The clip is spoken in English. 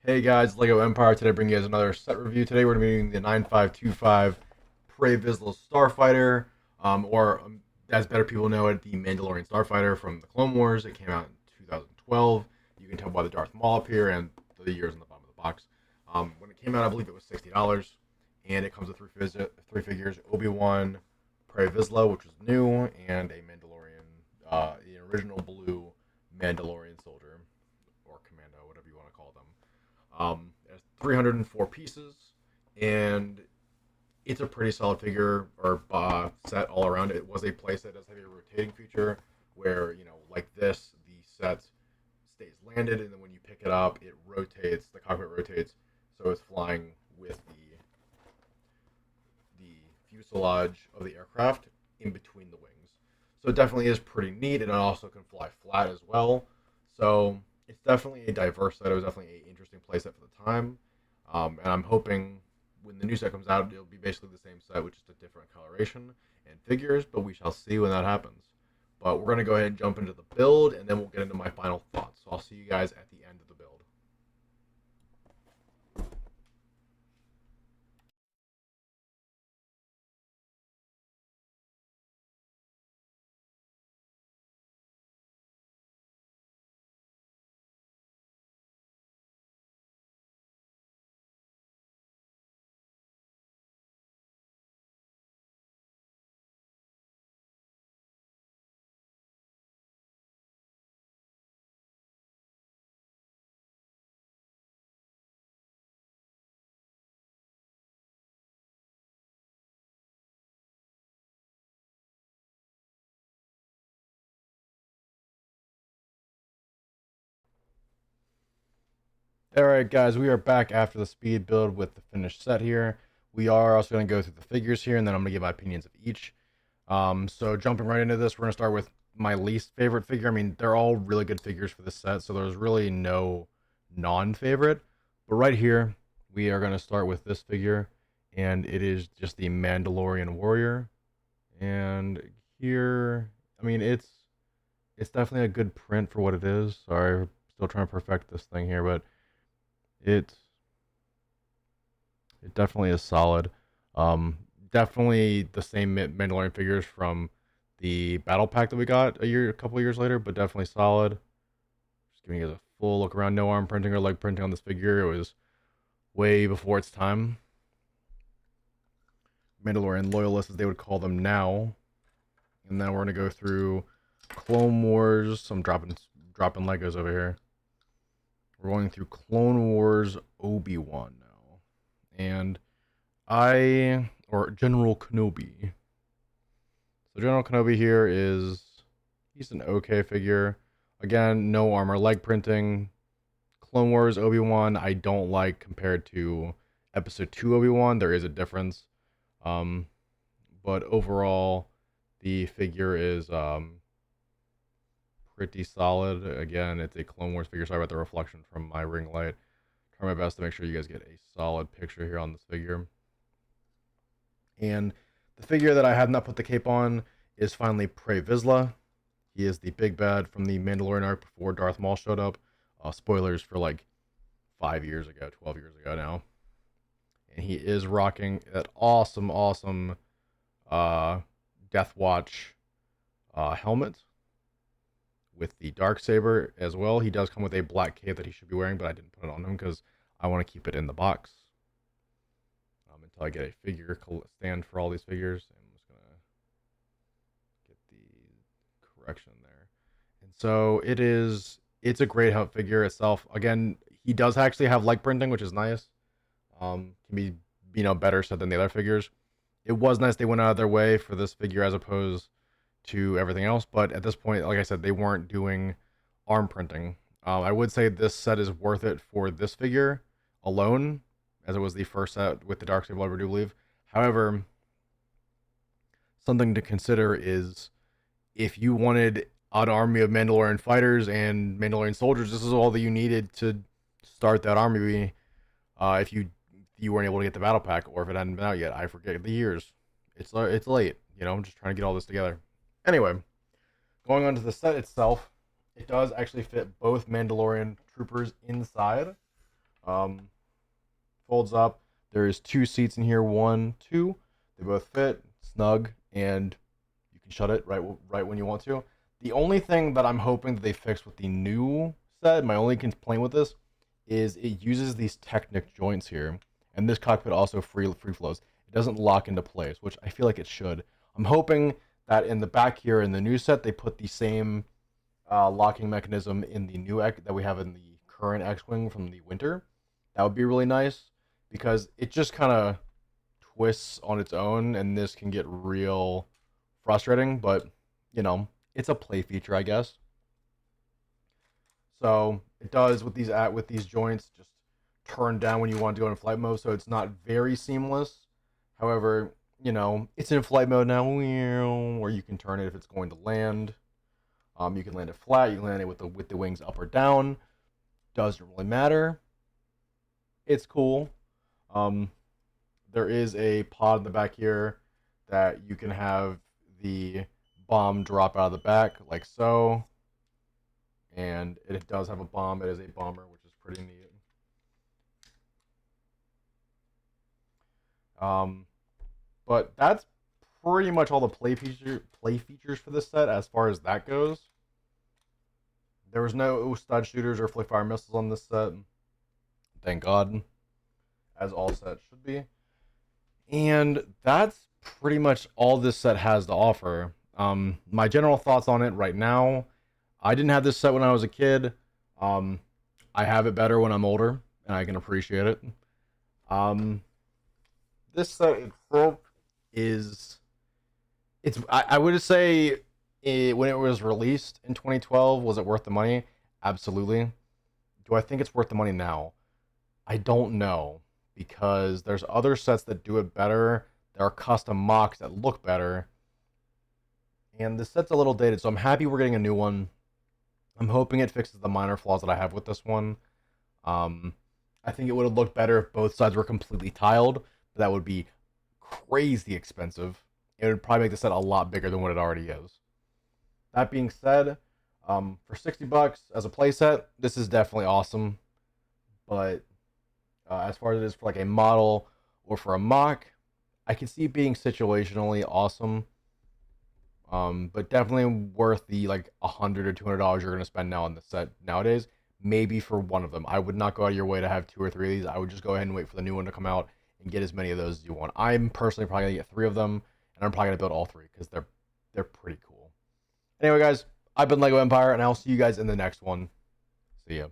Hey guys, Lego Empire. Today, I bring you guys another set review. Today, we're going to be doing the 9525 Pre Vizsla Starfighter, or as better people know it, the Mandalorian Starfighter from the Clone Wars. It came out in 2012. You can tell by the Darth Maul up here and the years on the bottom of the box. When it came out, I believe it was $60, and it comes with three figures: Obi-Wan, Pre Vizsla, which is new, and a Mandalorian, the original blue Mandalorian soldier or commando, whatever you want to call them. There's 304 pieces, and it's a pretty solid figure or set all around. It was a playset that does have a rotating feature where, like this, the set stays landed, and then when you pick it up, it rotates. The cockpit rotates, so it's flying with the fuselage of the aircraft in between the wings. So it definitely is pretty neat, and it also can fly flat as well. So it's definitely a diverse set. It was definitely an interesting playset for the time, and I'm hoping when the new set comes out, it'll be basically the same set with just a different coloration and figures. But we shall see when that happens. But we're gonna go ahead and jump into the build, and then we'll get into my final thoughts. So I'll see you guys at the end of the build. All right, guys, we are back after the speed build with the finished set here. We are also going to go through the figures here, and then I'm going to give my opinions of each. So jumping right into this, we're going to start with my least favorite figure. I mean, they're all really good figures for this set, so there's really no non-favorite. But right here, we are going to start with this figure, and it is just the Mandalorian Warrior. And here, I mean, it's definitely a good print for what it is. Sorry, still trying to perfect this thing here, but it it definitely is solid. Definitely the same Mandalorian figures from the battle pack that we got a couple of years later, but definitely solid. Just giving you guys a full look around. No arm printing or leg printing on this figure. It was way before its time. Mandalorian loyalists, as they would call them now. And then we're gonna go through Clone Wars. I'm dropping Legos over here. We're going through Clone Wars Obi-Wan now, and or General Kenobi. So General Kenobi here he's an okay figure. Again, no armor leg printing. Clone Wars Obi-Wan I don't like compared to Episode 2 Obi-Wan. There is a difference. Um, but overall, the figure is pretty solid. Again, it's a Clone Wars figure. Sorry about the reflection from my ring light. Try my best to make sure you guys get a solid picture here on this figure. And the figure that I have not put the cape on is finally Pre Vizsla. He is the big bad from the Mandalorian arc before Darth Maul showed up. Spoilers for like 5 years ago, 12 years ago now. And he is rocking that awesome Death Watch helmet with the dark saber as well. He does come with a black cape that he should be wearing, but I didn't put it on him because I want to keep it in the box until I get a figure stand for all these figures. I'm just gonna get the correction there. And so it's a great help figure itself. Again, he does actually have leg printing, which is nice. Can be better set than the other figures. It was nice they went out of their way for this figure as opposed to everything else. But at this point, like I said, they weren't doing arm printing. I would say this set is worth it for this figure alone, as it was the first set with the Darksaber I do believe. However, something to consider is if you wanted an army of Mandalorian fighters and Mandalorian soldiers, this is all that you needed to start that army. If you weren't able to get the battle pack, or if it hadn't been out yet, I forget the years. It's late. I'm just trying to get all this together. Anyway, going on to the set itself, it does actually fit both Mandalorian troopers inside. Um, folds up. There's 2 seats in here. 1, 2. They both fit, snug, and you can shut it right when you want to. The only thing that I'm hoping that they fix with the new set, my only complaint with this, is it uses these Technic joints here, and this cockpit also free flows. It doesn't lock into place, which I feel like it should. I'm hoping that in the back here in the new set they put the same locking mechanism in the new that we have in the current X-wing from the winter. That would be really nice because it just kind of twists on its own, and this can get real frustrating. But you know, it's a play feature, I guess. So it does with these joints just turn down when you want to go in flight mode, so it's not very seamless. However, you know, it's in flight mode now, where you can turn it if it's going to land. You can land it flat. You can land it with the wings up or down. Doesn't really matter. It's cool. Um, there is a pod in the back here that you can have the bomb drop out of the back like so, and it does have a bomb. It is a bomber, which is pretty neat. Um, but that's pretty much all the play features for this set as far as that goes. There was no stud shooters or flick fire missiles on this set. Thank God, as all sets should be. And that's pretty much all this set has to offer. My general thoughts on it right now, I didn't have this set when I was a kid. Um, I have it better when I'm older, and I can appreciate it. Um, this set itself is, I would say when it was released in 2012, was it worth the money? Absolutely. Do I think it's worth the money now? I don't know because there's other sets that do it better. There are custom mocks that look better, and the set's a little dated. So I'm happy we're getting a new one. I'm hoping it fixes the minor flaws that I have with this one. Um, I think it would have looked better if both sides were completely tiled, but that would be crazy expensive. It would probably make the set a lot bigger than what it already is. That being said, for $60 as a playset, this is definitely awesome. But as far as it is for like a model or for a mock, I can see it being situationally awesome. But definitely worth the like $100 or $200 you're gonna spend now on the set nowadays. Maybe for one of them, I would not go out of your way to have 2 or 3 of these. I would just go ahead and wait for the new one to come out and get as many of those as you want. I'm personally probably gonna get 3 of them, and I'm probably gonna build all 3 because they're pretty cool. Anyway, guys, I've been Lego Empire, and I'll see you guys in the next one. See ya.